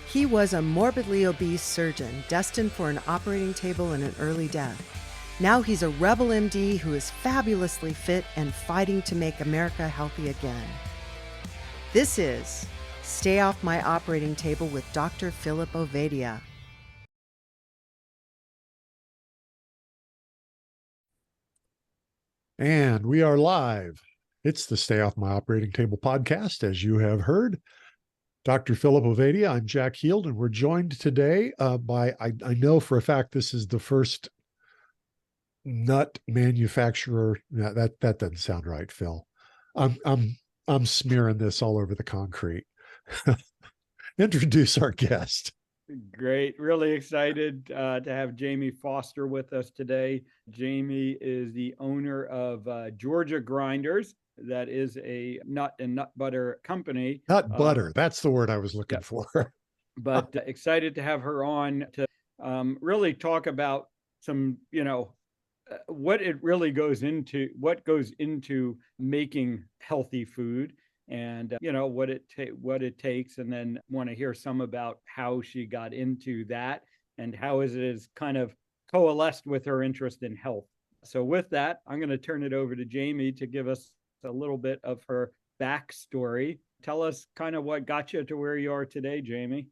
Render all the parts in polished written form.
He was a morbidly obese surgeon destined for an operating table and an early death. Now he's a rebel MD who is fabulously fit and fighting to make America healthy again. This is Stay Off My Operating Table with Dr. Philip Ovadia. And we are live. It's the Stay Off My Operating Table podcast, as you have heard. Dr. Philip Ovadia, I'm Jack Heald, and we're joined today by, I know for a fact this is the first nut manufacturer. That doesn't sound right, Phil. I'm smearing this all over the concrete. Introduce our guest. Great. Really excited to have Jaime Foster with us today. Jaime is the owner of Georgia Grinders. That is a nut and nut butter company. Nut butter. That's the word I was looking for. But excited to have her on to really talk about some, what it really goes into, what goes into making healthy food. And what it takes, and then want to hear some about how she got into that and how it is kind of coalesced with her interest in health. So with that, I'm going to turn it over to Jaime to give us a little bit of her backstory. Tell us kind of what got you to where you are today, Jaime.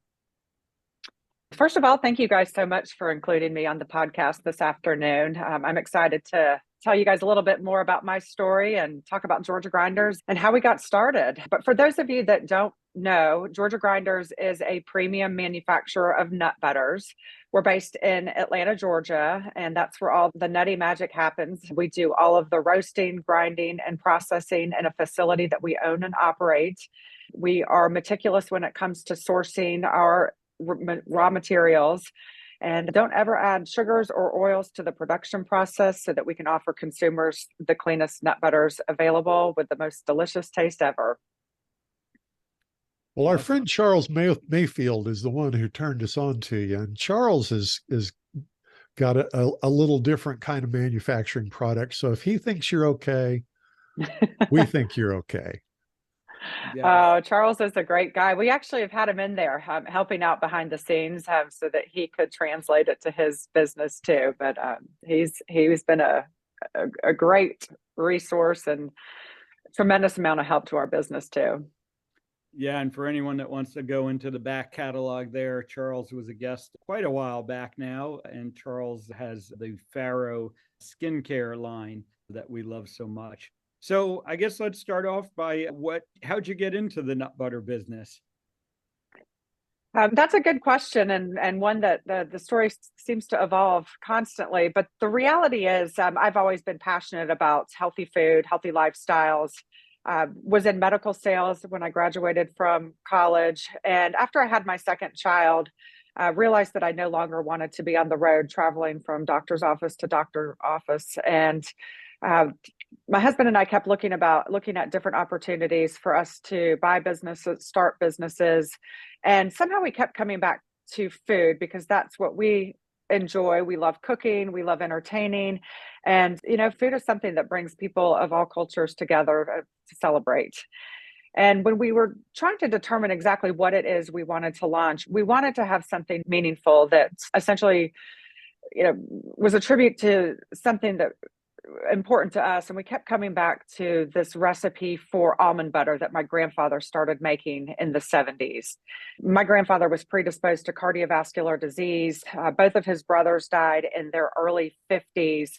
First of all, thank you guys so much for including me on the podcast this afternoon. I'm excited to tell you guys a little bit more about my story and talk about Georgia Grinders and how we got started. But for those of you that don't know, Georgia Grinders is a premium manufacturer of nut butters. We're based in Atlanta, Georgia, and that's where all the nutty magic happens. We do all of the roasting, grinding, and processing in a facility that we own and operate. We are meticulous when it comes to sourcing our raw materials, and don't ever add sugars or oils to the production process so that we can offer consumers the cleanest nut butters available with the most delicious taste ever. Well, our friend Charles Mayfield is the one who turned us on to you, and Charles is got a little different kind of manufacturing product. So if he thinks you're okay, we think you're okay. Yeah. Charles is a great guy. We actually have had him in there helping out behind the scenes so that he could translate it to his business too. But he's been a great resource and tremendous amount of help to our business too. Yeah, and for anyone that wants to go into the back catalog there, Charles was a guest quite a while back now, and Charles has the Faro skincare line that we love so much. So I guess let's start off by how'd you get into the nut butter business? That's a good question, and one that the story seems to evolve constantly. But the reality is I've always been passionate about healthy food, healthy lifestyles. Was in medical sales when I graduated from college. And after I had my second child, I realized that I no longer wanted to be on the road traveling from doctor's office to doctor office. And my husband and I kept looking at different opportunities for us to buy businesses, start businesses. And somehow we kept coming back to food because that's what we enjoy. We love cooking, we love entertaining. And, food is something that brings people of all cultures together to celebrate. And when we were trying to determine exactly what it is we wanted to launch, we wanted to have something meaningful that essentially, was a tribute to something that important to us. And we kept coming back to this recipe for almond butter that my grandfather started making in the 70s. My grandfather was predisposed to cardiovascular disease. Both of his brothers died in their early 50s.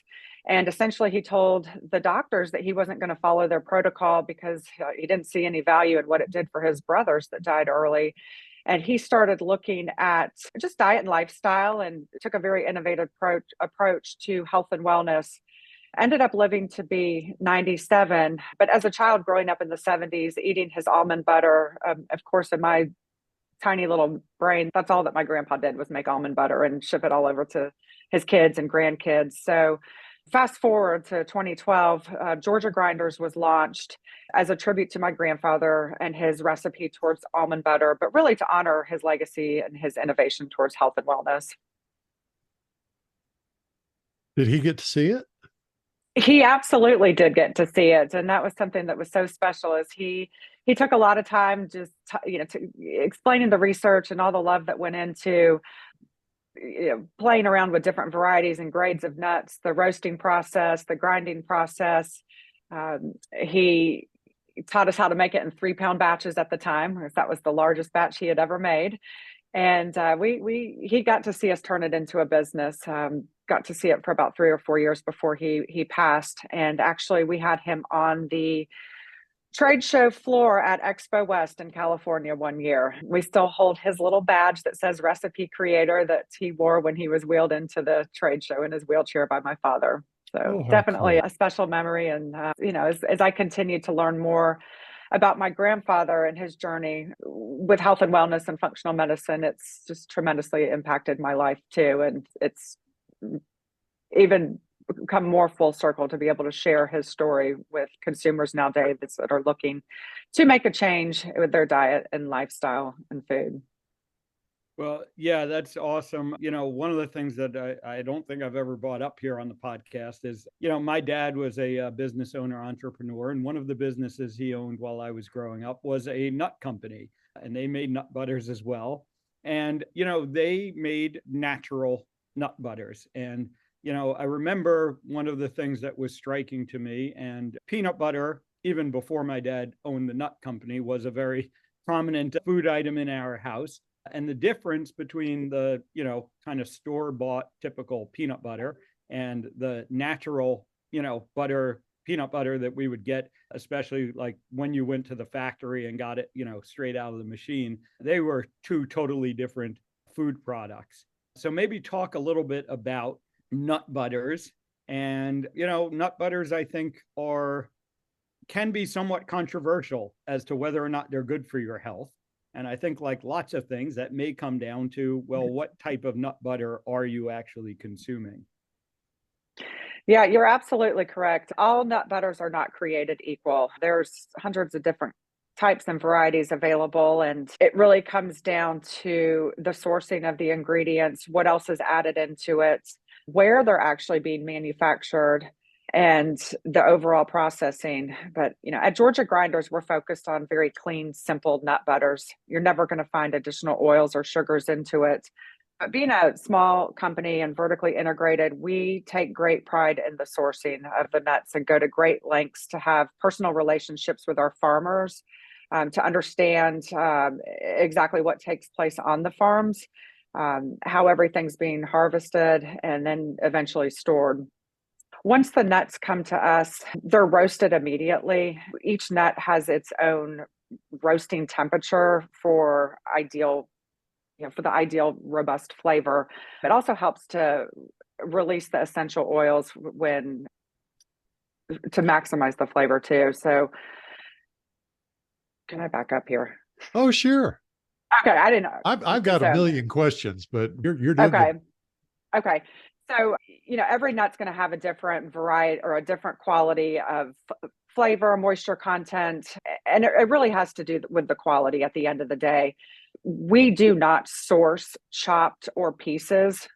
And essentially he told the doctors that he wasn't going to follow their protocol because he didn't see any value in what it did for his brothers that died early. And he started looking at just diet and lifestyle and took a very innovative approach to health and wellness. Ended up living to be 97. But as a child growing up in the 70s, eating his almond butter, of course, in my tiny little brain, that's all that my grandpa did was make almond butter and ship it all over to his kids and grandkids. So fast forward to 2012, Georgia Grinders was launched as a tribute to my grandfather and his recipe towards almond butter, but really to honor his legacy and his innovation towards health and wellness. Did he get to see it? He absolutely did get to see it. And that was something that was so special as he he took a lot of time just, to explaining the research and all the love that went into playing around with different varieties and grades of nuts, the roasting process, the grinding process. He taught us how to make it in 3-pound batches at the time, because that was the largest batch he had ever made. And he got to see us turn it into a business. Got to see it for about 3 or 4 years before he passed. And actually, we had him on the trade show floor at Expo West in California one year. We still hold his little badge that says recipe creator that he wore when he was wheeled into the trade show in his wheelchair by my father. So definitely cool. a special memory. And, as I continue to learn more about my grandfather and his journey with health and wellness and functional medicine, it's just tremendously impacted my life too. And it's even come more full circle to be able to share his story with consumers nowadays that are looking to make a change with their diet and lifestyle and food. Well, yeah, that's awesome. One of the things that I don't think I've ever brought up here on the podcast is, my dad was a business owner, entrepreneur, and one of the businesses he owned while I was growing up was a nut company, and they made nut butters as well. And, they made natural nut butters. And I remember one of the things that was striking to me, and peanut butter, even before my dad owned the nut company, was a very prominent food item in our house. And the difference between the, kind of store-bought typical peanut butter and the natural, peanut butter that we would get, especially like when you went to the factory and got it, straight out of the machine, they were two totally different food products. So maybe talk a little bit about nut butters. And nut butters, I think, can be somewhat controversial as to whether or not they're good for your health. And I think, like lots of things, that may come down to, well, what type of nut butter are you actually consuming? Yeah, you're absolutely correct. All nut butters are not created equal. There's hundreds of different types and varieties available, and it really comes down to the sourcing of the ingredients, what else is added into it, where they're actually being manufactured, and the overall processing. But, at Georgia Grinders, we're focused on very clean, simple nut butters. You're never going to find additional oils or sugars into it. But being a small company and vertically integrated, we take great pride in the sourcing of the nuts and go to great lengths to have personal relationships with our farmers, to understand exactly what takes place on the farms, how everything's being harvested and then eventually stored. Once the nuts come to us, they're roasted immediately. Each nut has its own roasting temperature for the ideal robust flavor. It also helps to release the essential oils to maximize the flavor too. So can I back up here? Oh, sure. Okay, I didn't know. I've got a million questions, but you're doing okay. good. Okay. So, every nut's going to have a different variety or a different quality of flavor, moisture content, and it really has to do with the quality at the end of the day. We do not source chopped or pieces.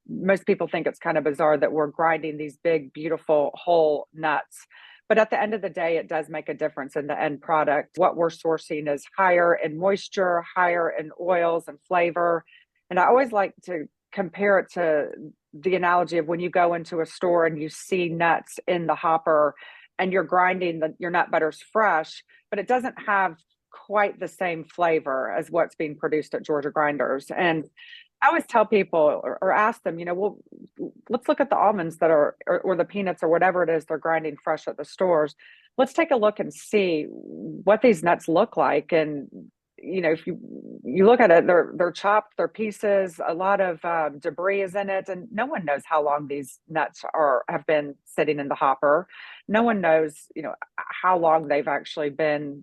Most people think it's kind of bizarre that we're grinding these big, beautiful whole nuts. But at the end of the day, it does make a difference in the end product. What we're sourcing is higher in moisture, higher in oils and flavor. And I always like to compare it to the analogy of when you go into a store and you see nuts in the hopper and you're grinding your nut butters fresh, but it doesn't have quite the same flavor as what's being produced at Georgia Grinders. And I always tell people or ask them, well, let's look at the almonds that are, or the peanuts or whatever it is they're grinding fresh at the stores. Let's take a look and see what these nuts look like. And if you look at it, they're chopped, they're pieces, a lot of debris is in it, and no one knows how long these nuts have been sitting in the hopper. No one knows, how long they've actually been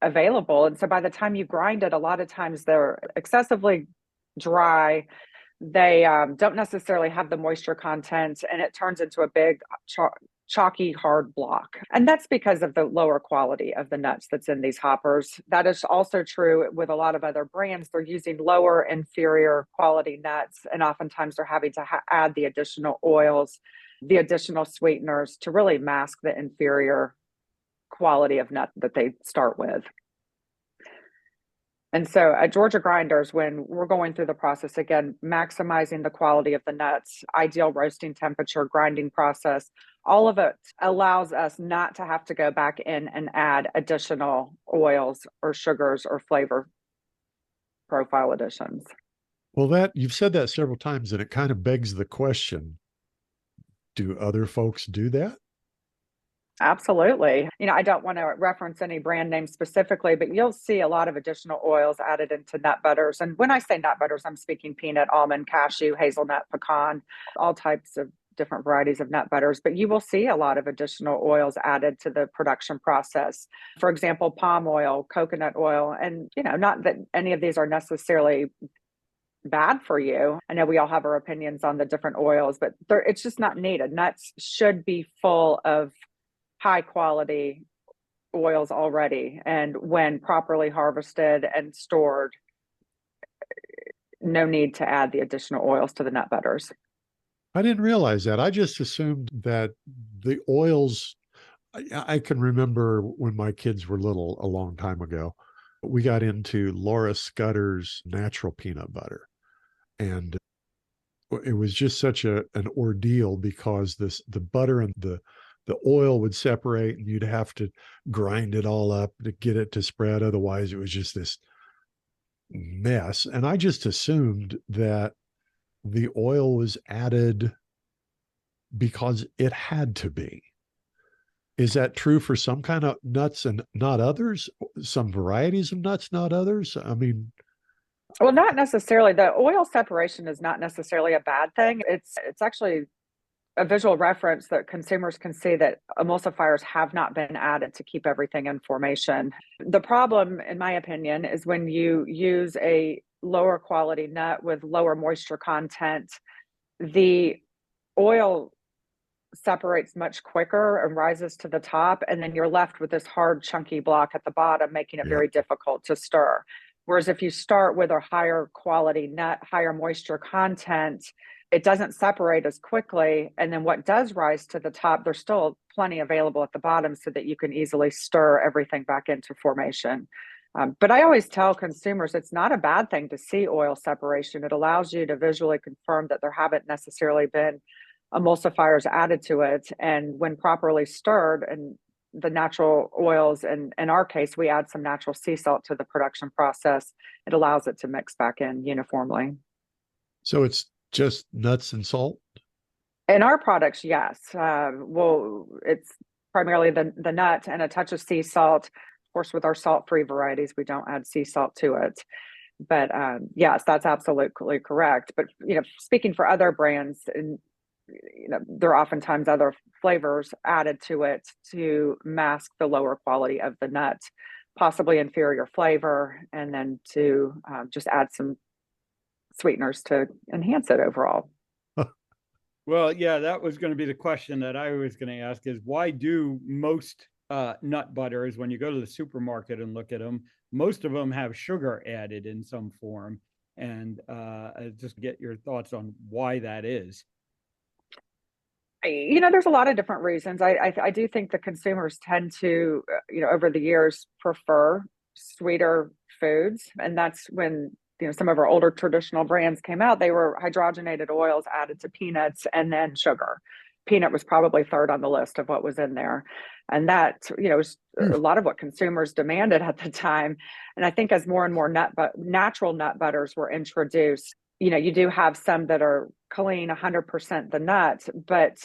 available. And so by the time you grind it, a lot of times they're excessively dry. They don't necessarily have the moisture content, and it turns into a big chalky, hard block. And that's because of the lower quality of the nuts that's in these hoppers. That is also true with a lot of other brands. They're using lower, inferior quality nuts, and oftentimes they're having to add the additional oils, the additional sweeteners to really mask the inferior quality of nut that they start with. And so at Georgia Grinders, when we're going through the process, again, maximizing the quality of the nuts, ideal roasting temperature, grinding process, all of it allows us not to have to go back in and add additional oils or sugars or flavor profile additions. Well, you've said that several times, and it kind of begs the question, do other folks do that? Absolutely. I don't want to reference any brand name specifically, but you'll see a lot of additional oils added into nut butters. And when I say nut butters, I'm speaking peanut, almond, cashew, hazelnut, pecan, all types of different varieties of nut butters. But you will see a lot of additional oils added to the production process. For example, palm oil, coconut oil, and, not that any of these are necessarily bad for you. I know we all have our opinions on the different oils, but it's just not needed. Nuts should be full of high quality oils already. And when properly harvested and stored, no need to add the additional oils to the nut butters. I didn't realize that. I just assumed that the oils, I can remember when my kids were little a long time ago, we got into Laura Scudder's natural peanut butter. And it was just such an ordeal because the butter and the oil would separate and you'd have to grind it all up to get it to spread. Otherwise, it was just this mess. And I just assumed that the oil was added because it had to be. Is that true for some kind of nuts and not others? Some varieties of nuts, not others? I mean, well, not necessarily. The oil separation is not necessarily a bad thing. It's actually a visual reference that consumers can see that emulsifiers have not been added to keep everything in formation. The problem, in my opinion, is when you use a lower quality nut with lower moisture content, the oil separates much quicker and rises to the top, and then you're left with this hard, chunky block at the bottom, making it very difficult to stir. Whereas if you start with a higher quality nut, higher moisture content, it doesn't separate as quickly. And then what does rise to the top, there's still plenty available at the bottom so that you can easily stir everything back into formation. But I always tell consumers it's not a bad thing to see oil separation. It allows you to visually confirm that there haven't necessarily been emulsifiers added to it. And when properly stirred, and the natural oils, and in our case, we add some natural sea salt to the production process, it allows it to mix back in uniformly. So it's just nuts and salt? In our products, yes. Well, it's primarily the nut and a touch of sea salt. Of course, with our salt-free varieties, we don't add sea salt to it. But yes, that's absolutely correct. But speaking for other brands, and there are oftentimes other flavors added to it to mask the lower quality of the nut, possibly inferior flavor, and then to just add some sweeteners to enhance it overall. Well, yeah, that was going to be the question that I was going to ask is why do most nut butters, when you go to the supermarket and look at them, most of them have sugar added in some form? And just get your thoughts on why that is. There's a lot of different reasons. I do think the consumers tend to, over the years, prefer sweeter foods. And that's when, some of our older traditional brands came out. They were hydrogenated oils added to peanuts and then sugar. Peanut was probably third on the list of what was in there. And that, was a lot of what consumers demanded at the time. And I think as more and more natural nut butters were introduced, you do have some that are clean 100% the nut, but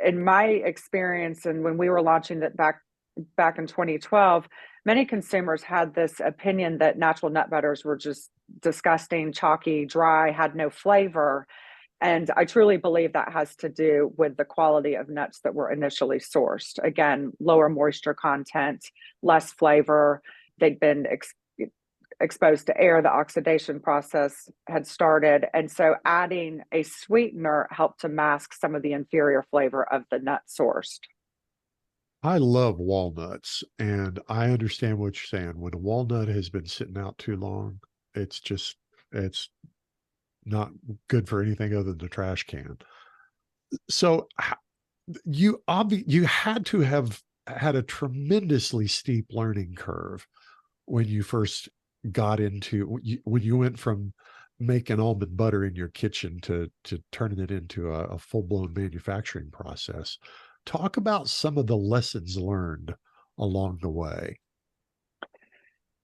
in my experience, and when we were launching that back in 2012, many consumers had this opinion that natural nut butters were just disgusting, chalky, dry, had no flavor. And I truly believe that has to do with the quality of nuts that were initially sourced. Again, lower moisture content, less flavor. They'd been exposed to air, the oxidation process had started. And so adding a sweetener helped to mask some of the inferior flavor of the nut sourced. I love walnuts, and I understand what you're saying. When a walnut has been sitting out too long, it's not good for anything other than the trash can. So you had to have had a tremendously steep learning curve when you first got into, when you went from making almond butter in your kitchen to turning it into a full-blown manufacturing process. Talk about some of the lessons learned along the way.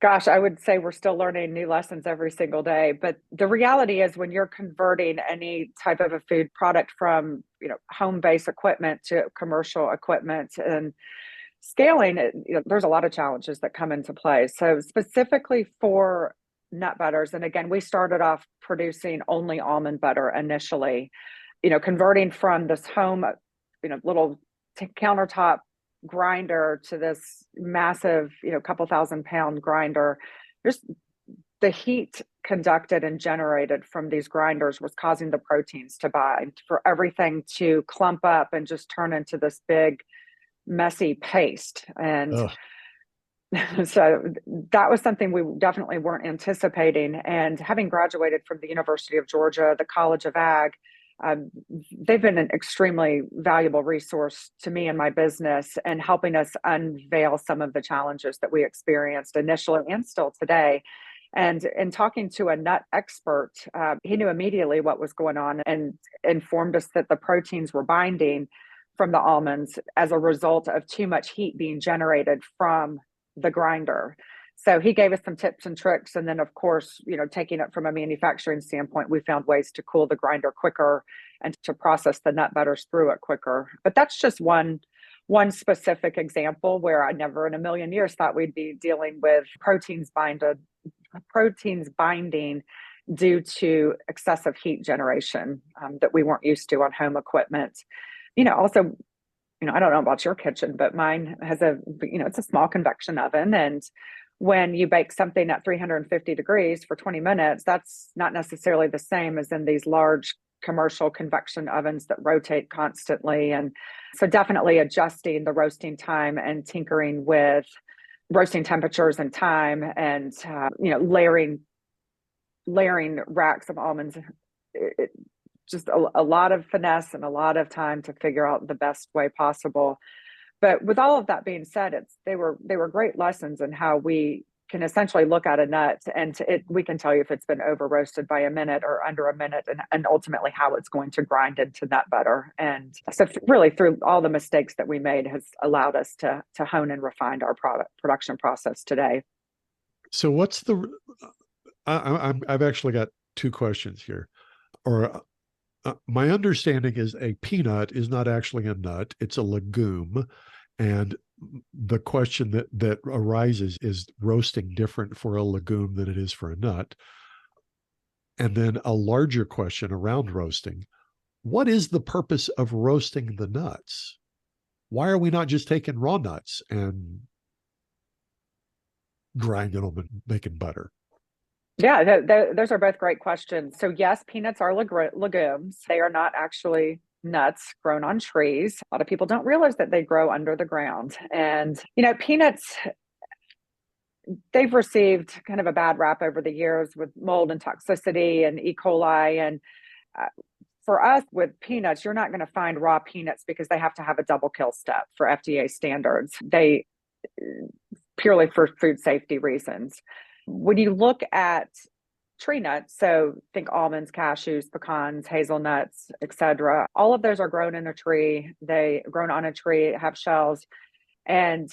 Gosh, I would say we're still learning new lessons every single day. But the reality is when you're converting any type of a food product from, home-based equipment to commercial equipment and scaling it, there's a lot of challenges that come into play. So specifically for nut butters, and again, we started off producing only almond butter initially, converting from this home, little countertop grinder to this massive, couple 1,000-pound grinder. Just the heat conducted and generated from these grinders was causing the proteins to bind, for everything to clump up and just turn into this big, messy paste. And Ugh. so that was something we definitely weren't anticipating. And having graduated from the University of Georgia, the College of Ag, they've been an extremely valuable resource to me and my business, and helping us unveil some of the challenges that we experienced initially and still today. And in talking to a nut expert, he knew immediately what was going on and informed us that the proteins were binding from the almonds as a result of too much heat being generated from the grinder. So he gave us some tips and tricks. And then, of course, taking it from a manufacturing standpoint, we found ways to cool the grinder quicker and to process the nut butters through it quicker. But that's just one specific example where I never in a million years thought we'd be dealing with proteins binding due to excessive heat generation that we weren't used to on home equipment. Also, I don't know about your kitchen, but mine has it's a small convection oven. And when you bake something at 350 degrees for 20 minutes, that's not necessarily the same as in these large commercial convection ovens that rotate constantly. And so definitely adjusting the roasting time and tinkering with roasting temperatures and time, and, layering racks of almonds. Just a lot of finesse and a lot of time to figure out the best way possible. But with all of that being said, they were great lessons in how we can essentially look at a nut and we can tell you if it's been over roasted by a minute or under a minute, and ultimately how it's going to grind into nut butter. And so really through all the mistakes that we made has allowed us to hone and refine our production process today. So what's I've actually got two questions here. My understanding is a peanut is not actually a nut, it's a legume. And the question that arises is roasting different for a legume than it is for a nut? And then a larger question around roasting: what is the purpose of roasting the nuts? Why are we not just taking raw nuts and grinding them and making butter? Yeah, those are both great questions. So yes, peanuts are legumes. They are not actually nuts grown on trees. A lot of people don't realize that they grow under the ground. And, peanuts, they've received kind of a bad rap over the years with mold and toxicity and E. coli. And for us with peanuts, you're not going to find raw peanuts because they have to have a double kill step for FDA standards. They purely for food safety reasons. When you look at tree nuts, so think almonds, cashews, pecans, hazelnuts, etc., all of those are grown in a tree. They grown on a tree, have shells, and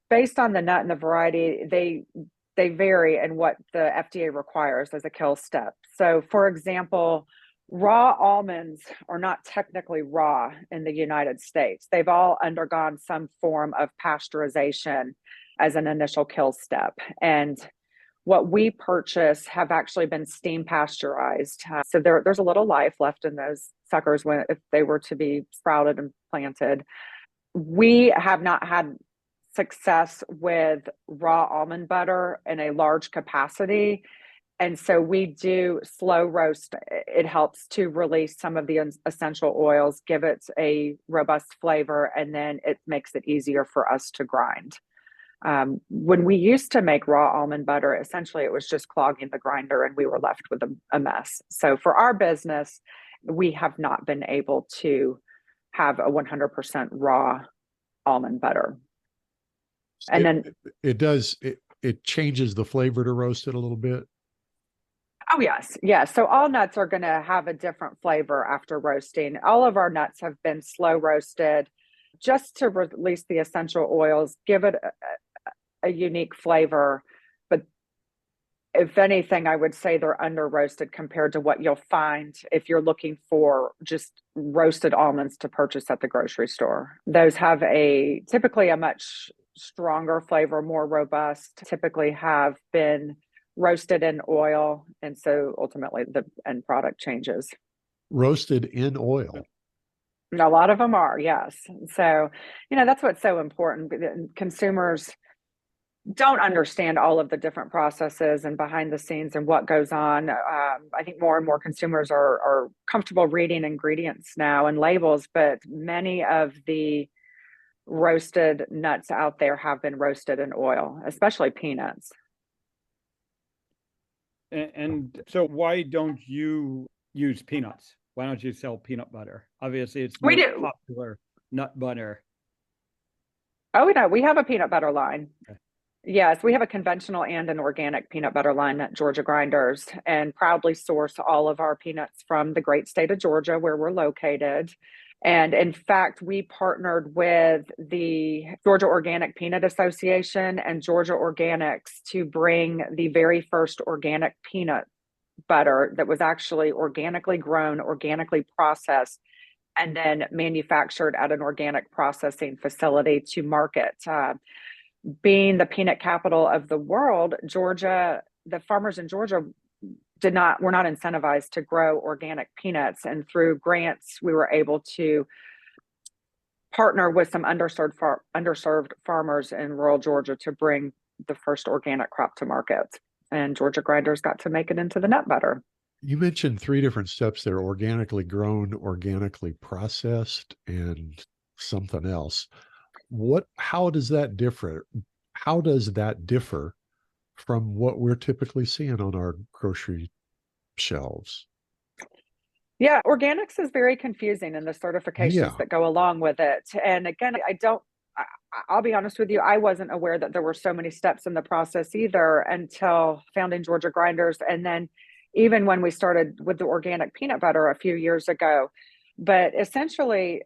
based on the nut and the variety, they vary in what the FDA requires as a kill step. So, for example, raw almonds are not technically raw in the United States. They've all undergone some form of pasteurization as an initial kill step. And what we purchase have actually been steam pasteurized. So there's a little life left in those suckers if they were to be sprouted and planted. We have not had success with raw almond butter in a large capacity. And so we do slow roast. It helps to release some of the essential oils, give it a robust flavor, and then it makes it easier for us to grind. When we used to make raw almond butter, essentially it was just clogging the grinder and we were left with a mess. So for our business, we have not been able to have a 100% raw almond butter. And then it changes the flavor to roast it a little bit. oh, yes. So all nuts are going to have a different flavor after roasting. All of our nuts have been slow roasted just to release the essential oils, give it a unique flavor. But if anything, I would say they're under roasted compared to what you'll find if you're looking for just roasted almonds to purchase at the grocery store. Those have typically a much stronger flavor, more robust, typically have been roasted in oil, and so ultimately the end product changes. Roasted in oil. And a lot of them are, yes. So, that's what's so important. Consumers don't understand all of the different processes and behind the scenes and what goes on. I think more and more consumers are comfortable reading ingredients now and labels, but many of the roasted nuts out there have been roasted in oil, especially peanuts. And so why don't you use peanuts? Why don't you sell peanut butter? Obviously, it's the We most do. popular nut butter. Oh, no, we have a peanut butter line. Okay. Yes, we have a conventional and an organic peanut butter line at Georgia Grinders, and proudly source all of our peanuts from the great state of Georgia, where we're located. And in fact, we partnered with the Georgia Organic Peanut Association and Georgia Organics to bring the very first organic peanut butter that was actually organically grown, organically processed, and then manufactured at an organic processing facility to market. Being the peanut capital of the world, Georgia, the farmers in Georgia were not incentivized to grow organic peanuts. And through grants, we were able to partner with some underserved farmers in rural Georgia to bring the first organic crop to market. And Georgia Grinders got to make it into the nut butter. You mentioned 3 different steps there: organically grown, organically processed, and something else. How does that differ? How does that differ from what we're typically seeing on our grocery shelves? Yeah, organics is very confusing in the certifications that go along with it. And again, I'll be honest with you, I wasn't aware that there were so many steps in the process either until founding Georgia Grinders. And then even when we started with the organic peanut butter a few years ago. But essentially,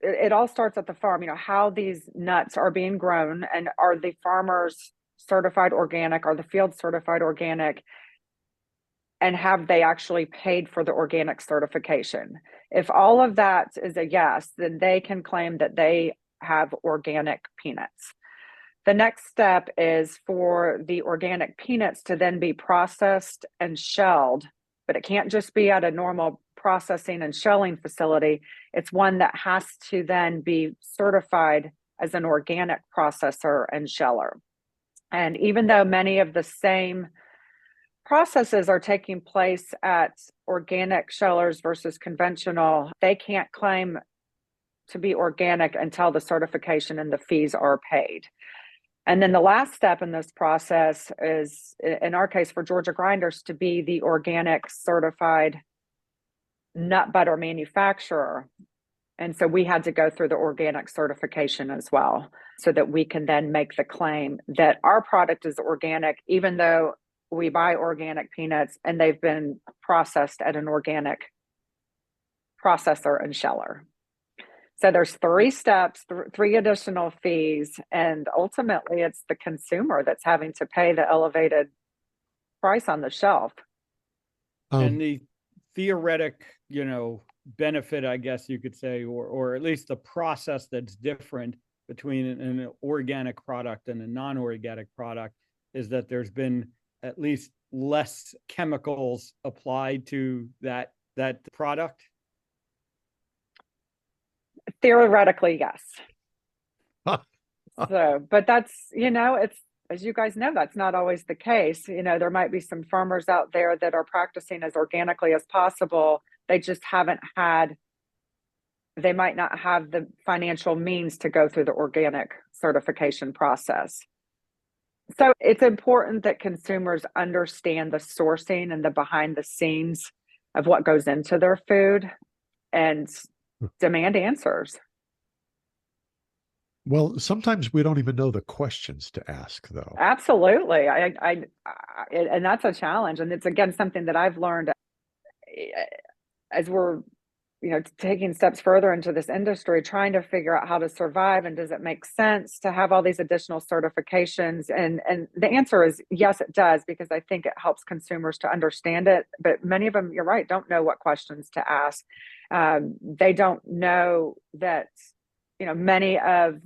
it all starts at the farm, how these nuts are being grown, and are the farmers certified organic, are the fields certified organic, and have they actually paid for the organic certification? If all of that is a yes, then they can claim that they have organic peanuts. The next step is for the organic peanuts to then be processed and shelled, but it can't just be at a normal processing and shelling facility. It's one that has to then be certified as an organic processor and sheller. And even though many of the same processes are taking place at organic shellers versus conventional, they can't claim to be organic until the certification and the fees are paid. And then the last step in this process is, in our case for Georgia Grinders, to be the organic certified nut butter manufacturer. And so we had to go through the organic certification as well, so that we can then make the claim that our product is organic, even though we buy organic peanuts and they've been processed at an organic processor and sheller. So there's 3 steps, 3 additional fees, and ultimately it's the consumer that's having to pay the elevated price on the shelf. And the theoretic, benefit, I guess you could say, or at least the process that's different between an organic product and a non-organic product, is that there's been at least less chemicals applied to that product. Theoretically, yes. So, but that's, it's, as you guys know, that's not always the case. There might be some farmers out there that are practicing as organically as possible. They just they might not have the financial means to go through the organic certification process. So it's important that consumers understand the sourcing and the behind the scenes of what goes into their food and demand answers. Well, sometimes we don't even know the questions to ask, though. Absolutely. And that's a challenge. And it's again something that I've learned as we're, taking steps further into this industry, trying to figure out how to survive. And does it make sense to have all these additional certifications? And the answer is yes, it does, because I think it helps consumers to understand it. But many of them, you're right, don't know what questions to ask. They don't know that, many of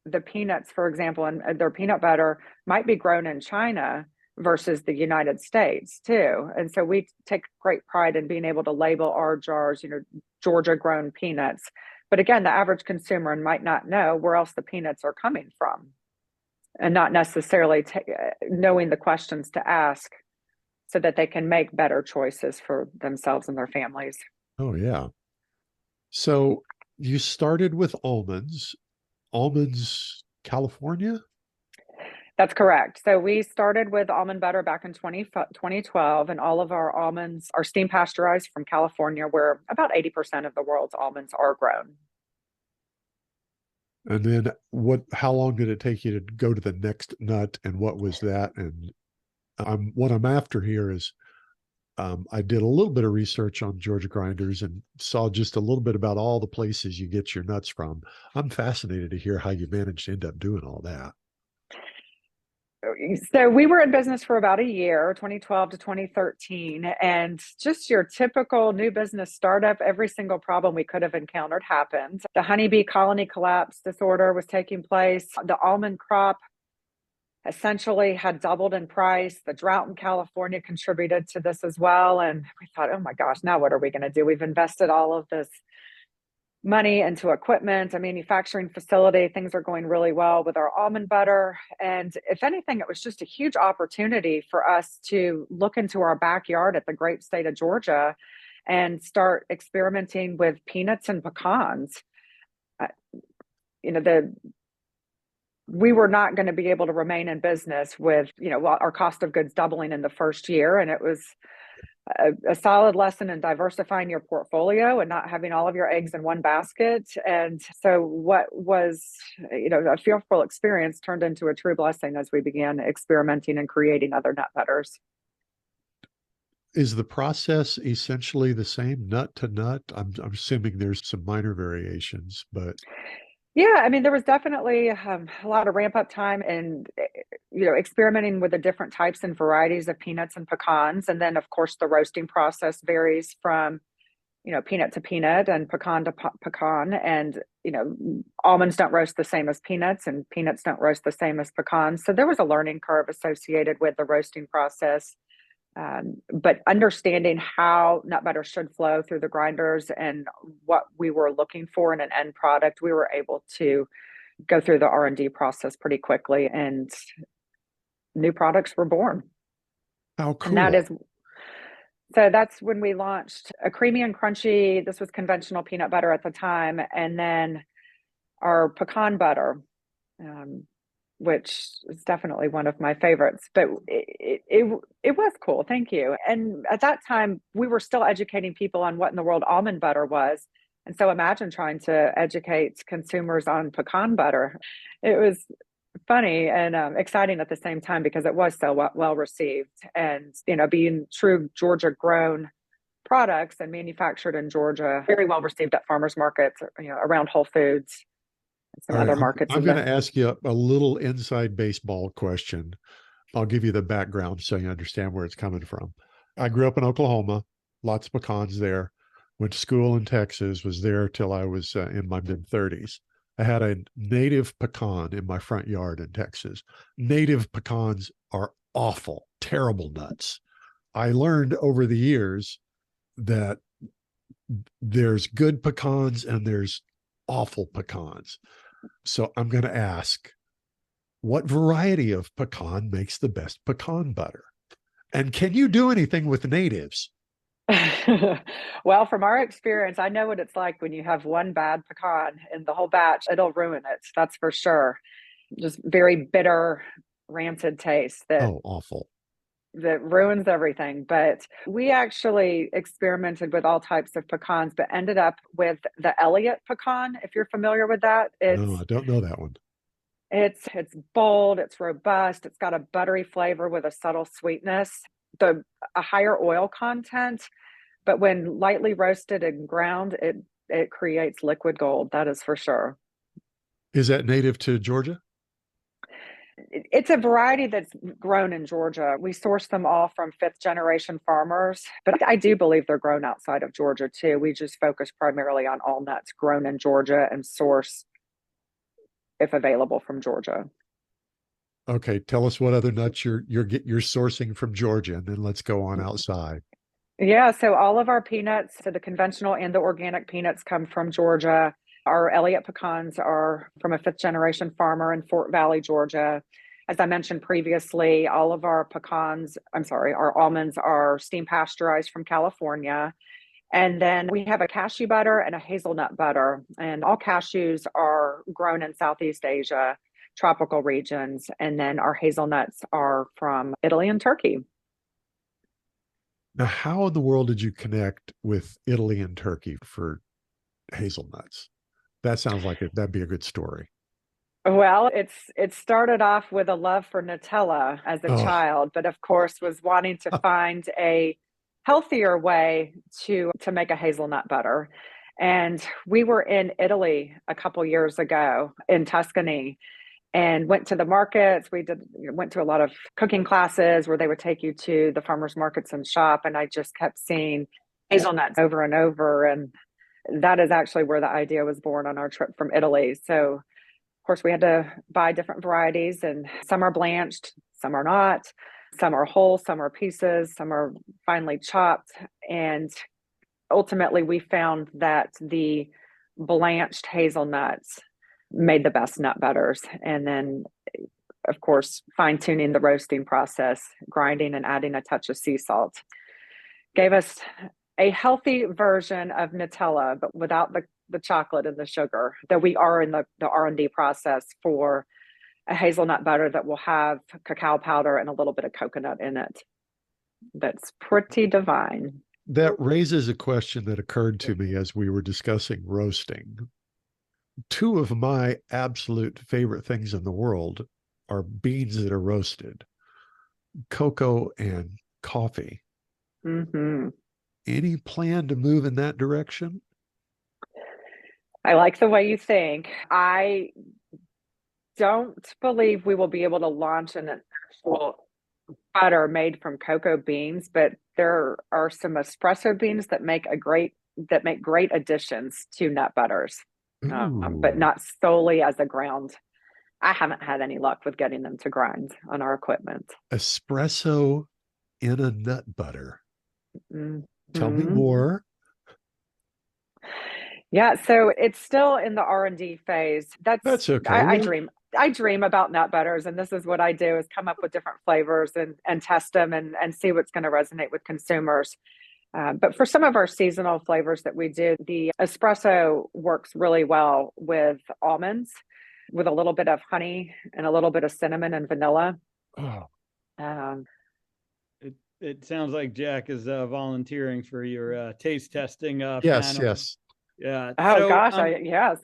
the peanuts, for example, and their peanut butter might be grown in China versus the United States too. And so we take great pride in being able to label our jars, Georgia grown peanuts. But again, the average consumer might not know where else the peanuts are coming from, and not necessarily knowing the questions to ask so that they can make better choices for themselves and their families. Oh, yeah. So you started with almonds, California? That's correct. So we started with almond butter back in 2012, and all of our almonds are steam pasteurized from California, where about 80% of the world's almonds are grown. And then how long did it take you to go to the next nut, and what was that? And what I'm after here is I did a little bit of research on Georgia grinders and saw just a little bit about all the places you get your nuts from. I'm fascinated to hear how you managed to end up doing all that. So we were in business for about a year, 2012 to 2013, and just your typical new business startup. Every single problem we could have encountered happened. The honeybee colony collapse disorder was taking place. The almond crop essentially had doubled in price. The drought in California contributed to this as well. And we thought, oh my gosh, now what are we going to do? We've invested all of this money into equipment, a manufacturing facility. Things are going really well with our almond butter. And if anything, it was just a huge opportunity for us to look into our backyard at the great state of Georgia and start experimenting with peanuts and pecans. We were not going to be able to remain in business with, our cost of goods doubling in the first year. And it was a solid lesson in diversifying your portfolio and not having all of your eggs in one basket. And so what was, a fearful experience turned into a true blessing as we began experimenting and creating other nut butters. Is the process essentially the same nut to nut? I'm assuming there's some minor variations, but yeah, I mean, there was definitely a lot of ramp up time and, experimenting with the different types and varieties of peanuts and pecans. And then, of course, the roasting process varies from, peanut to peanut and pecan to pecan. And, almonds don't roast the same as peanuts, and peanuts don't roast the same as pecans. So there was a learning curve associated with the roasting process. But understanding how nut butter should flow through the grinders and what we were looking for in an end product, we were able to go through the R&D process pretty quickly, and new products were born. how cool. And that's when we launched a creamy and crunchy, this was conventional peanut butter at the time, and then our pecan butter, which is definitely one of my favorites. But it was cool. Thank you. And at that time, we were still educating people on what in the world almond butter was. And so imagine trying to educate consumers on pecan butter. It was funny and exciting at the same time, because it was so well received. And, being true Georgia grown products and manufactured in Georgia, very well received at farmers markets, around Whole Foods. Some other markets. I'm going to ask you a little inside baseball question. I'll give you the background so you understand where it's coming from. I grew up in Oklahoma, lots of pecans there. Went to school in Texas, was there till I was in my mid-30s. I had a native pecan in my front yard in Texas. Native pecans are awful, terrible nuts. I learned over the years that there's good pecans and there's awful pecans. So I'm going to ask, what variety of pecan makes the best pecan butter? And can you do anything with natives? Well, from our experience, I know what it's like when you have one bad pecan in the whole batch. It'll ruin it. That's for sure. Just very bitter, rancid taste. Oh, awful. that ruins everything. But we actually experimented with all types of pecans, but ended up with the Elliott pecan, if you're familiar with that. No, I don't know that one. It's bold, it's robust, it's got a buttery flavor with a subtle sweetness, a higher oil content, but when lightly roasted and ground, it creates liquid gold, that is for sure. Is that native to Georgia? It's a variety that's grown in Georgia. We source them all from fifth generation farmers, but I do believe they're grown outside of Georgia too. We just focus primarily on all nuts grown in Georgia and source, if available, from Georgia. Okay, tell us what other nuts you're sourcing from Georgia, and then let's go on outside. Yeah, so all of our peanuts, so the conventional and the organic peanuts, come from Georgia. Our Elliott pecans are from a fifth generation farmer in Fort Valley, Georgia. As I mentioned previously, all of our our almonds are steam pasteurized from California. And then we have a cashew butter and a hazelnut butter. And all cashews are grown in Southeast Asia, tropical regions. And then our hazelnuts are from Italy and Turkey. Now, how in the world did you connect with Italy and Turkey for hazelnuts? That sounds like that'd be a good story. Well, it started off with a love for Nutella as a child, but of course was wanting to find a healthier way to make a hazelnut butter. And we were in Italy a couple years ago in Tuscany and went to the markets. Went to a lot of cooking classes where they would take you to the farmers markets and shop. And I just kept seeing hazelnuts over and over. And that is actually where the idea was born on our trip from Italy. So, of course, we had to buy different varieties, and some are blanched, some are not, some are whole, some are pieces, some are finely chopped. And ultimately, we found that the blanched hazelnuts made the best nut butters. And then, of course, fine tuning the roasting process, grinding and adding a touch of sea salt gave us a healthy version of Nutella, but without the chocolate and the sugar. That we are in the R&D process for a hazelnut butter that will have cacao powder and a little bit of coconut in it. That's pretty divine. That raises a question that occurred to me as we were discussing roasting. Two of my absolute favorite things in the world are beans that are roasted, cocoa and coffee. Mm-hmm. Any plan to move in that direction? I like the way you think. I don't believe we will be able to launch an actual butter made from cocoa beans, but there are some espresso beans that make great additions to nut butters, but not solely as a ground. I haven't had any luck with getting them to grind on our equipment. Espresso in a nut butter. Mm-hmm. Tell me more. Yeah, so it's still in the R&D phase. That's okay. I dream about nut butters, and this is what I do: is come up with different flavors and test them and see what's going to resonate with consumers. But for some of our seasonal flavors that we do, the espresso works really well with almonds, with a little bit of honey and a little bit of cinnamon and vanilla. It sounds like Jack is volunteering for your taste testing yes, panel. Yes. Yeah. Oh, so, gosh, yes.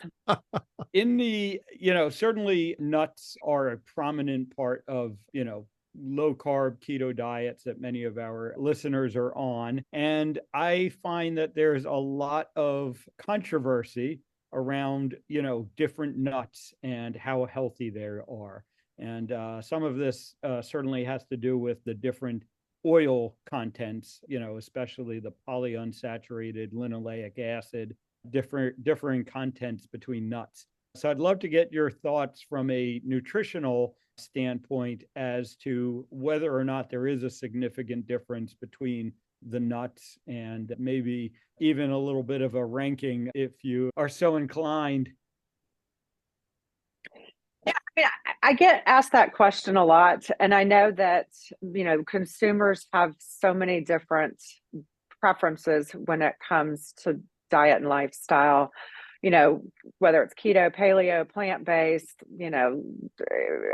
In the, certainly nuts are a prominent part of, low carb keto diets that many of our listeners are on. And I find that there's a lot of controversy around, different nuts and how healthy they are. And some of this certainly has to do with the different oil contents, especially the polyunsaturated linoleic acid, differing contents between nuts. So I'd love to get your thoughts from a nutritional standpoint as to whether or not there is a significant difference between the nuts, and maybe even a little bit of a ranking if you are so inclined. Yeah, I get asked that question a lot. And I know that, consumers have so many different preferences when it comes to diet and lifestyle. whether it's keto, paleo, plant-based,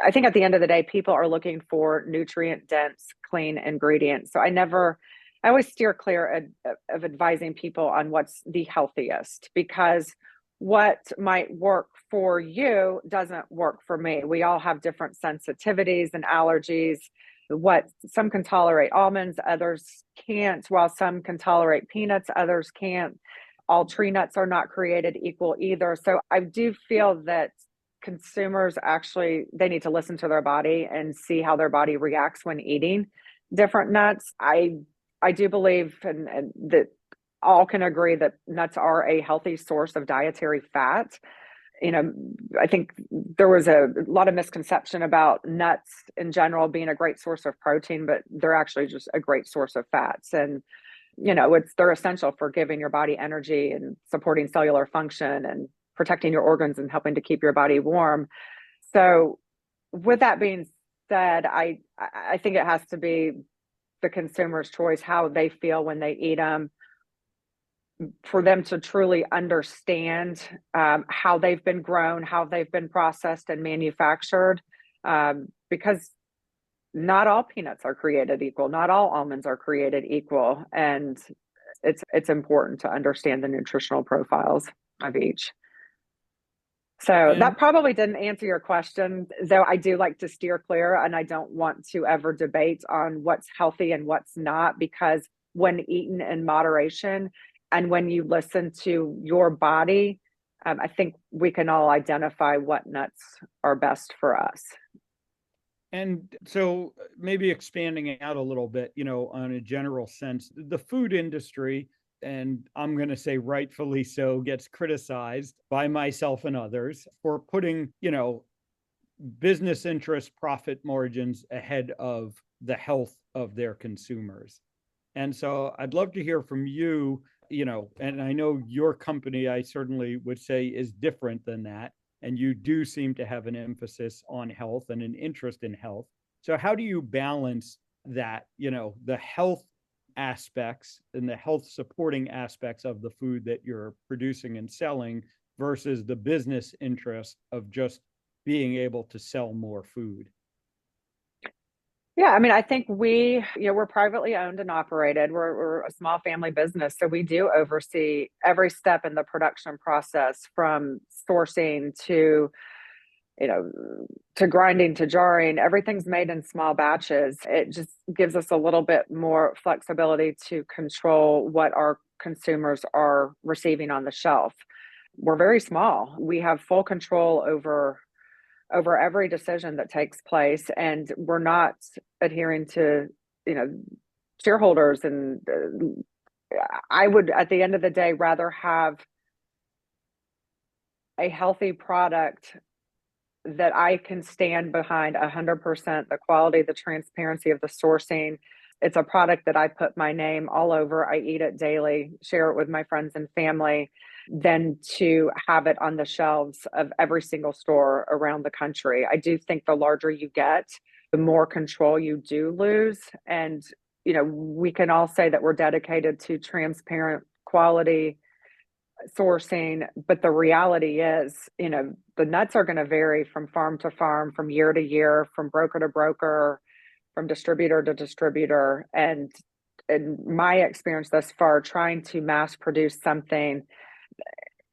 I think at the end of the day, people are looking for nutrient dense, clean ingredients. So I always steer clear of advising people on what's the healthiest, because what might work for you doesn't work for me. We all have different sensitivities and allergies. Some can tolerate almonds, others can't. While some can tolerate peanuts, others can't. All tree nuts are not created equal either. So I do feel that consumers they need to listen to their body and see how their body reacts when eating different nuts. I do believe and that all can agree that nuts are a healthy source of dietary fat. I think there was a lot of misconception about nuts in general being a great source of protein, but they're actually just a great source of fats. And, they're essential for giving your body energy and supporting cellular function and protecting your organs and helping to keep your body warm. So with that being said, I think it has to be the consumer's choice, how they feel when they eat them, for them to truly understand how they've been grown, how they've been processed and manufactured, because not all peanuts are created equal, not all almonds are created equal, and it's important to understand the nutritional profiles of each. So that probably didn't answer your question, though I do like to steer clear, and I don't want to ever debate on what's healthy and what's not, because when eaten in moderation and when you listen to your body, I think we can all identify what nuts are best for us. And so maybe expanding out a little bit, on a general sense, the food industry, and I'm going to say rightfully so, gets criticized by myself and others for putting, business interest, profit margins ahead of the health of their consumers. And so I'd love to hear from you, and I know your company, I certainly would say, is different than that. And you do seem to have an emphasis on health and an interest in health. So how do you balance that, the health aspects and the health supporting aspects of the food that you're producing and selling versus the business interest of just being able to sell more food? Yeah, I mean, I think we're privately owned and operated. We're a small family business, so we do oversee every step in the production process, from sourcing to grinding to jarring. Everything's made in small batches. It just gives us a little bit more flexibility to control what our consumers are receiving on the shelf. We're very small. We have full control over every decision that takes place, and we're not adhering to shareholders. And I would, at the end of the day, rather have a healthy product that I can stand behind 100%, the quality, the transparency of the sourcing. It's a product that I put my name all over. I eat it daily, share it with my friends and family, than to have it on the shelves of every single store around the country. I do think the larger you get, the more control you do lose. And, we can all say that we're dedicated to transparent quality sourcing, but the reality is, the nuts are going to vary from farm to farm, from year to year, from broker to broker, from distributor to distributor. And in my experience thus far, trying to mass produce something,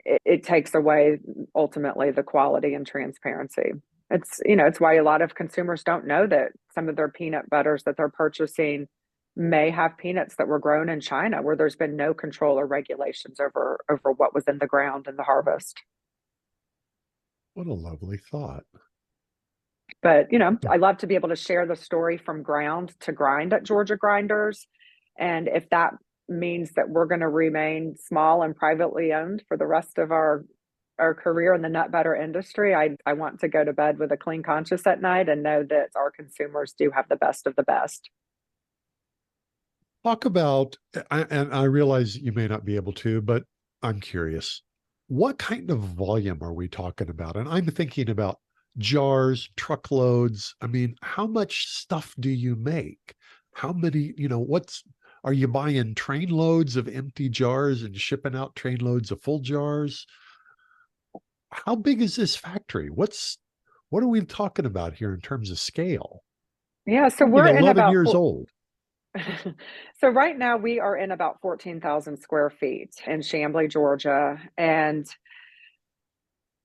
it takes away ultimately the quality and transparency. It's why a lot of consumers don't know that some of their peanut butters that they're purchasing may have peanuts that were grown in China, where there's been no control or regulations over what was in the ground in the harvest. What a lovely thought. But, I love to be able to share the story from ground to grind at Georgia Grinders. And if that means that we're going to remain small and privately owned for the rest of our career in the nut butter industry, I want to go to bed with a clean conscience at night and know that our consumers do have the best of the best. Talk about, and I realize you may not be able to, but I'm curious, what kind of volume are we talking about? And I'm thinking about jars, truckloads. I mean, how much stuff do you make? How many, are you buying train loads of empty jars and shipping out train loads of full jars? how big is this factory? What are we talking about here in terms of scale? Yeah, so In we're in 11 about years old. so right now we are in about 14,000 square feet in Chamblee, Georgia. And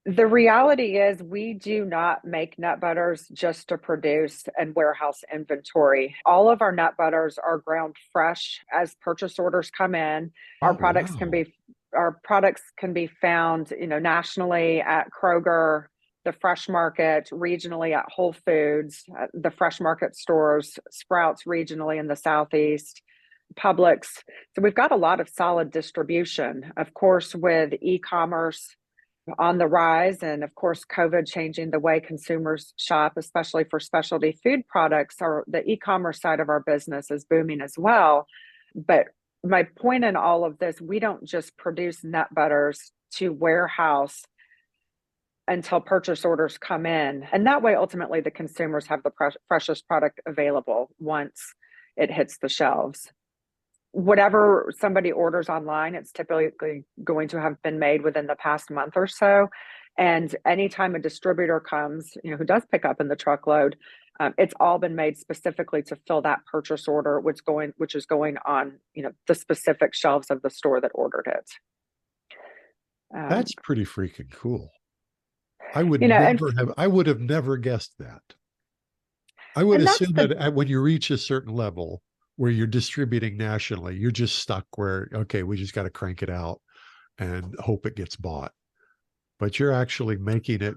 the reality is we do not make nut butters just to produce and warehouse inventory. All of our nut butters are ground fresh as purchase orders come in. Our Oh, products can wow. be found, nationally at Kroger, the fresh market, regionally at Whole Foods, the fresh market stores, Sprouts regionally in the Southeast, Publix. So we've got a lot of solid distribution. Of course, with e-commerce on the rise, and of course, COVID changing the way consumers shop, especially for specialty food products, or the e-commerce side of our business is booming as well. But my point in all of this, we don't just produce nut butters to warehouse until purchase orders come in. And that way, ultimately, the consumers have the freshest product available once it hits the shelves. Whatever somebody orders online, it's typically going to have been made within the past month or so. And anytime a distributor comes, who does pick up in the truckload, it's all been made specifically to fill that purchase order, which is going on, the specific shelves of the store that ordered it. That's pretty freaking cool. I would have never guessed that. I would assume that when you reach a certain level where you're distributing nationally, you're just stuck where, okay, we just got to crank it out and hope it gets bought. But you're actually making it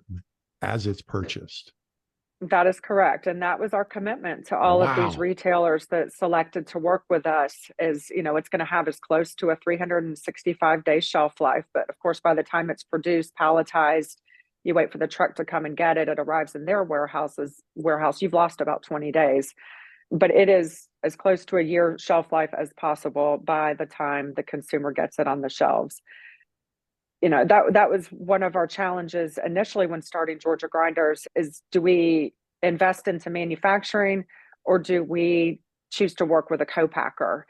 as it's purchased. That is correct. And that was our commitment to all of these retailers that selected to work with us is, it's going to have as close to a 365-day shelf life. But of course, by the time it's produced, palletized, you wait for the truck to come and get it, it arrives in their warehouse, you've lost about 20 days. But it is as close to a year shelf life as possible by the time the consumer gets it on the shelves. That was one of our challenges initially when starting Georgia Grinders is, do we invest into manufacturing or do we choose to work with a co-packer?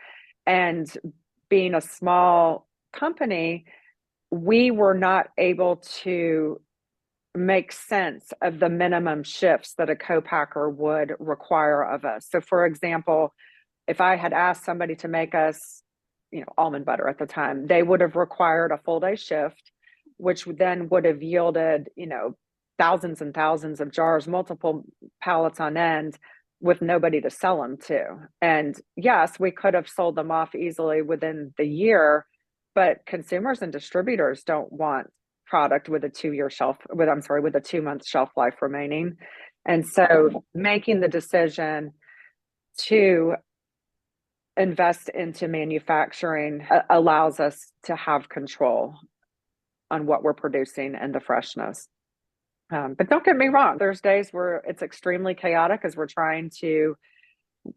And being a small company, we were not able to make sense of the minimum shifts that a co-packer would require of us. So for example, if I had asked somebody to make us, almond butter at the time, they would have required a full day shift, which then would have yielded, thousands and thousands of jars, multiple pallets on end with nobody to sell them to. And yes, we could have sold them off easily within the year, but consumers and distributors don't want product with a 2-month shelf life remaining. And so making the decision to invest into manufacturing allows us to have control on what we're producing and the freshness. But don't get me wrong, there's days where it's extremely chaotic as we're trying to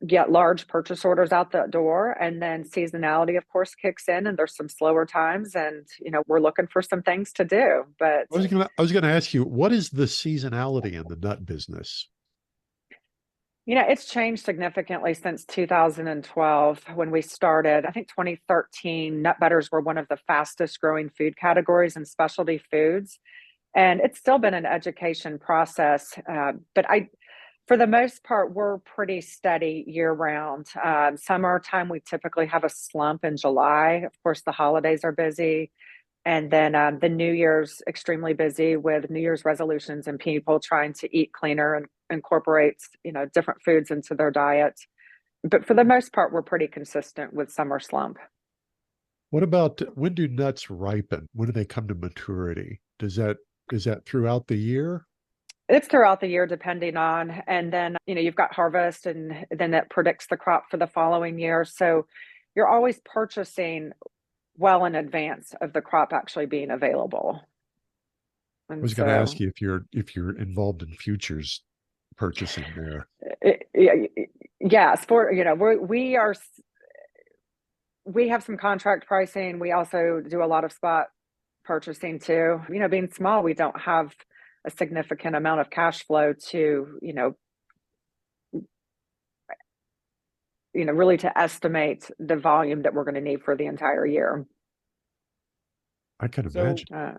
get large purchase orders out the door, and then seasonality of course kicks in and there's some slower times, and we're looking for some things to do. But I was gonna ask you, what is the seasonality in the nut business? It's changed significantly since 2012 when we started. I think 2013 nut butters were one of the fastest growing food categories in specialty foods, and it's still been an education process. But for the most part, we're pretty steady year round. Summertime, we typically have a slump in July. Of course, the holidays are busy. And then the New Year's extremely busy with New Year's resolutions and people trying to eat cleaner and incorporate, different foods into their diet. But for the most part, we're pretty consistent with summer slump. What about when do nuts ripen? When do they come to maturity? Is that throughout the year? It's throughout the year, depending on, and then, you've got harvest and then that predicts the crop for the following year. So you're always purchasing well in advance of the crop actually being available. I was going to ask you if you're involved in futures purchasing there. Yes, we have some contract pricing. We also do a lot of spot purchasing too. Being small, we don't have a significant amount of cash flow to, really to estimate the volume that we're going to need for the entire year. I can imagine.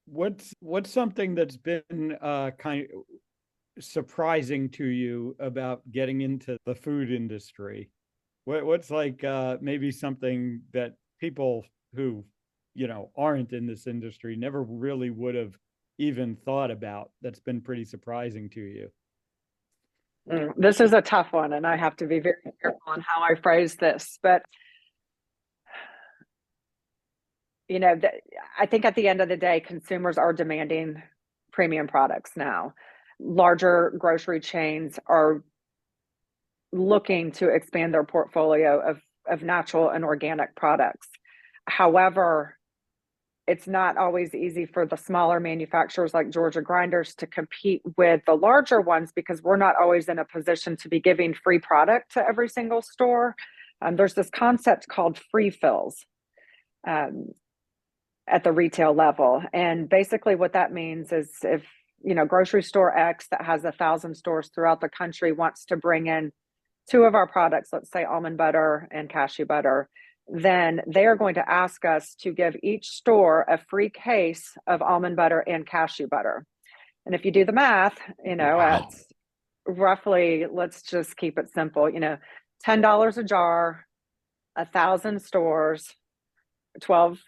what's something that's been kind of surprising to you about getting into the food industry? What's like maybe something that people who, aren't in this industry never really would have even thought about that's been pretty surprising to you? This is a tough one, and I have to be very careful on how I phrase this. But I think at the end of the day, consumers are demanding premium products now. Larger grocery chains are looking to expand their portfolio of natural and organic products. However, it's not always easy for the smaller manufacturers like Georgia Grinders to compete with the larger ones because we're not always in a position to be giving free product to every single store. There's this concept called free fills at the retail level. And basically what that means is if, grocery store X that has 1,000 stores throughout the country wants to bring in two of our products, let's say almond butter and cashew butter, then they are going to ask us to give each store a free case of almond butter and cashew butter. And if you do the math, Wow. it's roughly, let's just keep it simple, $10 a jar, 1,000 stores, 12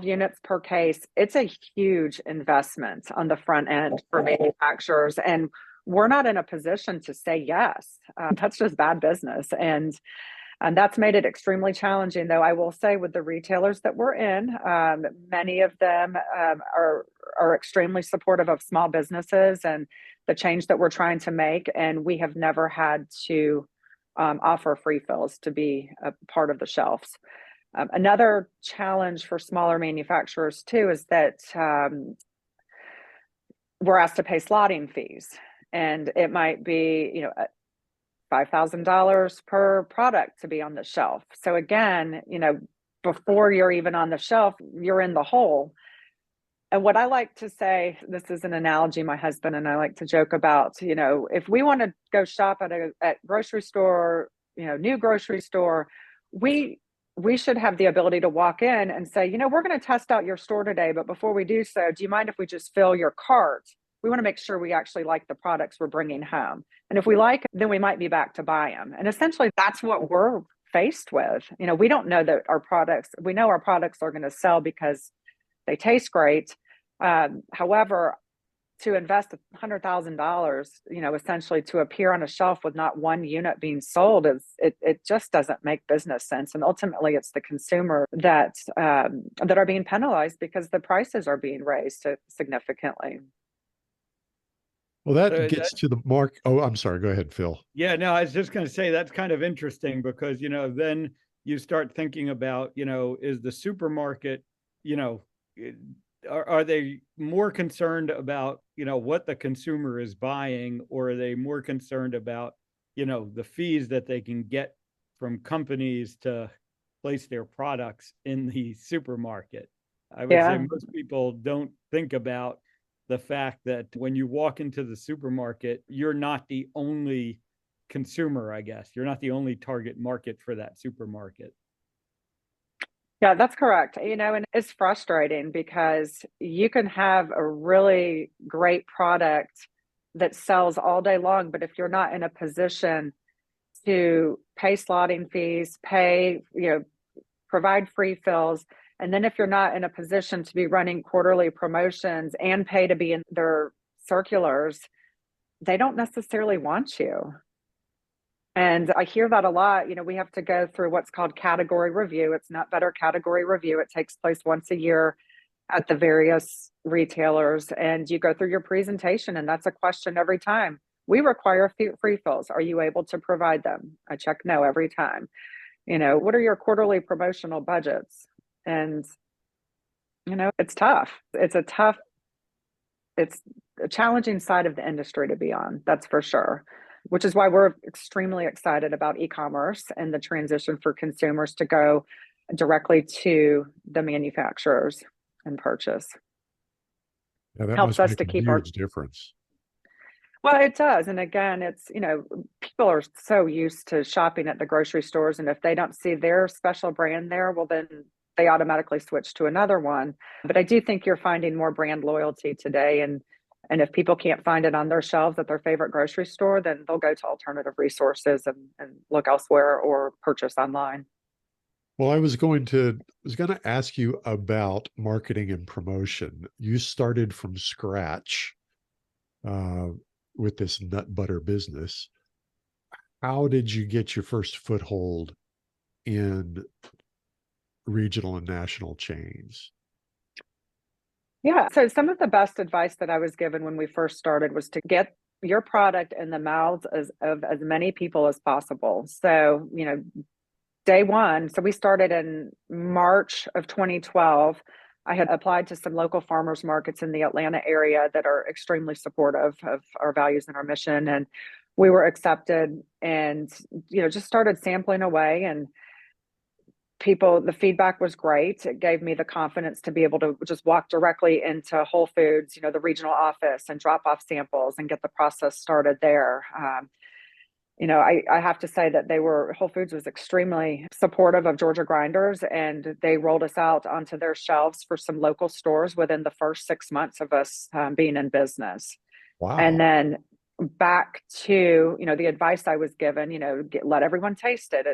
units per case. It's a huge investment on the front end for manufacturers. And we're not in a position to say yes. That's just bad business. And that's made it extremely challenging, though. I will say with the retailers that we're in, many of them are extremely supportive of small businesses and the change that we're trying to make. And we have never had to offer free fills to be a part of the shelves. Another challenge for smaller manufacturers, too, is that we're asked to pay slotting fees. And it might be, $5,000 per product to be on the shelf. So again, before you're even on the shelf, you're in the hole. And what I like to say, this is an analogy my husband and I like to joke about, if we want to go shop at grocery store, new grocery store, we should have the ability to walk in and say, we're going to test out your store today, but before we do so, do you mind if we just fill your cart? We want to make sure we actually like the products we're bringing home. And if we like it, then we might be back to buy them. And essentially, that's what we're faced with. We don't know that we know our products are going to sell because they taste great. However, to invest $100,000, essentially to appear on a shelf with not one unit being sold it just doesn't make business sense. And ultimately, it's the consumer that are being penalized because the prices are being raised significantly. Well, that gets to the mark. Oh, I'm sorry. Go ahead, Phil. Yeah, no, I was just going to say that's kind of interesting because, then you start thinking about, is the supermarket, are they more concerned about, what the consumer is buying, or are they more concerned about, the fees that they can get from companies to place their products in the supermarket? I would say most people don't think about the fact that when you walk into the supermarket, you're not the only consumer, I guess. You're not the only target market for that supermarket. Yeah, that's correct. And it's frustrating because you can have a really great product that sells all day long, but if you're not in a position to pay slotting fees, provide free fills, and then if you're not in a position to be running quarterly promotions and pay to be in their circulars, they don't necessarily want you. And I hear that a lot. We have to go through what's called category review. It's not better category review. It takes place once a year at the various retailers. And you go through your presentation, and that's a question every time. We require free fills. Are you able to provide them? I check no every time. What are your quarterly promotional budgets? And, it's tough. It's a challenging side of the industry to be on, that's for sure, which is why we're extremely excited about e-commerce and the transition for consumers to go directly to the manufacturers and purchase. Yeah, that Helps must us make to a keep huge difference. Well, it does. And again, it's, people are so used to shopping at the grocery stores. And if they don't see their special brand there, well, then they automatically switch to another one. But I do think you're finding more brand loyalty today. And if people can't find it on their shelves at their favorite grocery store, then they'll go to alternative resources and look elsewhere or purchase online. Well, I was going to ask you about marketing and promotion. You started from scratch uh, with this nut butter business. How did you get your first foothold in regional and national chains? Yeah. So some of the best advice that I was given when we first started was to get your product in the mouths of as many people as possible. So, day one, so we started in March of 2012. I had applied to some local farmers markets in the Atlanta area that are extremely supportive of our values and our mission. And we were accepted and, just started sampling away, and the feedback was great. It gave me the confidence to be able to just walk directly into Whole Foods, the regional office, and drop off samples and get the process started there. I have to say that Whole Foods was extremely supportive of Georgia Grinders, and they rolled us out onto their shelves for some local stores within the first 6 months of us being in business. Wow. And then back to, the advice I was given, let everyone taste it.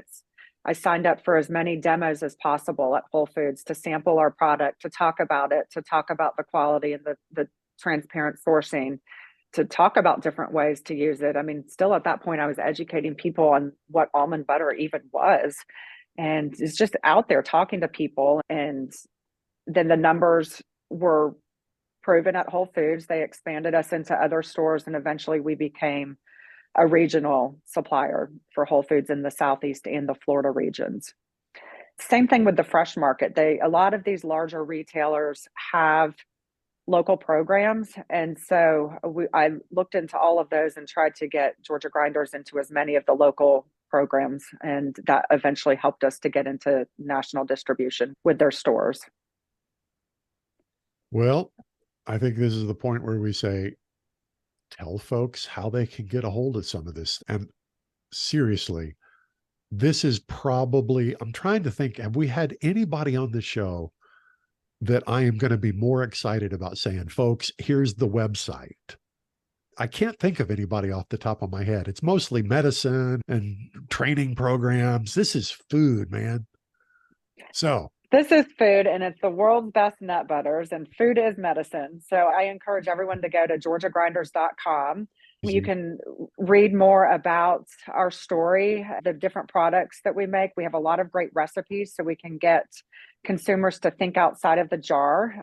I signed up for as many demos as possible at Whole Foods to sample our product, to talk about it, to talk about the quality and the transparent sourcing, to talk about different ways to use it. I mean, still at that point, I was educating people on what almond butter even was. And it's just out there talking to people. And then the numbers were proven at Whole Foods. They expanded us into other stores, and eventually we became a regional supplier for Whole Foods in the Southeast and the Florida regions. Same thing with the fresh market. A lot of these larger retailers have local programs. And so I looked into all of those and tried to get Georgia Grinders into as many of the local programs. And that eventually helped us to get into national distribution with their stores. Well, I think this is the point where we say, tell folks how they can get a hold of some of this. And seriously, this is probably, I'm trying to think, have we had anybody on the show that I am going to be more excited about saying, folks, here's the website? I can't think of anybody off the top of my head. It's mostly medicine and training programs. This is food, man. So this is food, and it's the world's best nut butters, and food is medicine. So I encourage everyone to go to georgiagrinders.com. You can read more about our story, the different products that we make. We have a lot of great recipes so we can get consumers to think outside of the jar.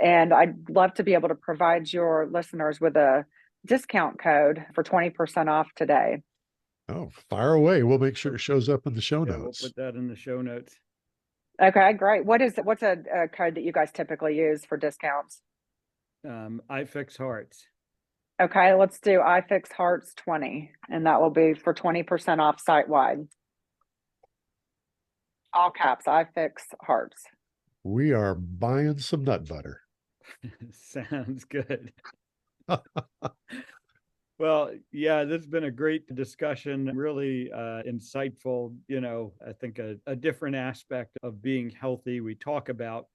And I'd love to be able to provide your listeners with a discount code for 20% off today. Oh, fire away. We'll make sure it shows up in the show notes. We'll put that in the show notes. Okay, great. What's a code that you guys typically use for discounts? I Fix Hearts. Okay, let's do iFix Hearts 20, and that will be for 20% off site-wide. All caps, iFix Hearts. We are buying some nut butter. Sounds good. Well, yeah, this has been a great discussion, really insightful, I think a different aspect of being healthy. We talk about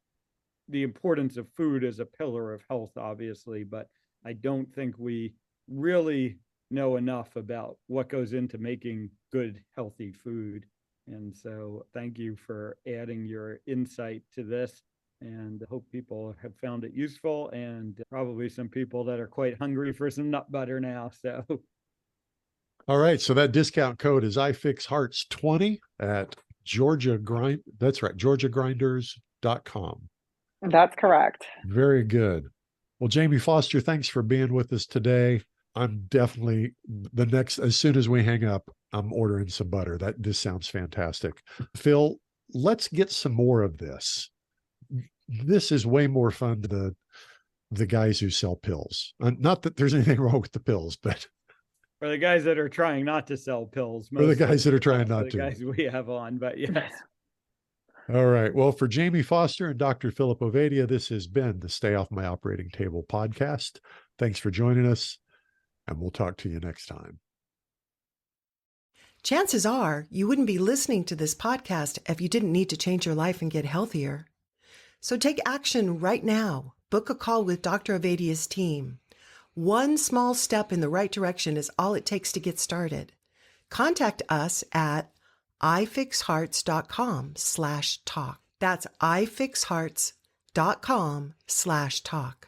the importance of food as a pillar of health, obviously, but I don't think we really know enough about what goes into making good, healthy food. And so thank you for adding your insight to this, and I hope people have found it useful, and probably some people that are quite hungry for some nut butter now. So. All right. So that discount code is iFixHearts20 at that's right, georgiagrinders.com. That's correct. Very good. Well, Jaime Foster, thanks for being with us today. I'm definitely as soon as we hang up, I'm ordering some butter. This sounds fantastic. Phil, let's get some more of this. This is way more fun than the guys who sell pills. Not that there's anything wrong with the pills, but or the guys that are trying not to sell pills. Or the guys that are trying not to. The guys we have on, but yes. All right. Well, for Jaime Foster and Dr. Philip Ovadia, this has been the Stay Off My Operating Table podcast. Thanks for joining us, and we'll talk to you next time. Chances are you wouldn't be listening to this podcast if you didn't need to change your life and get healthier. So take action right now. Book a call with Dr. Avedia's team. One small step in the right direction is all it takes to get started. Contact us at ifixhearts.com/talk. That's ifixhearts.com/talk.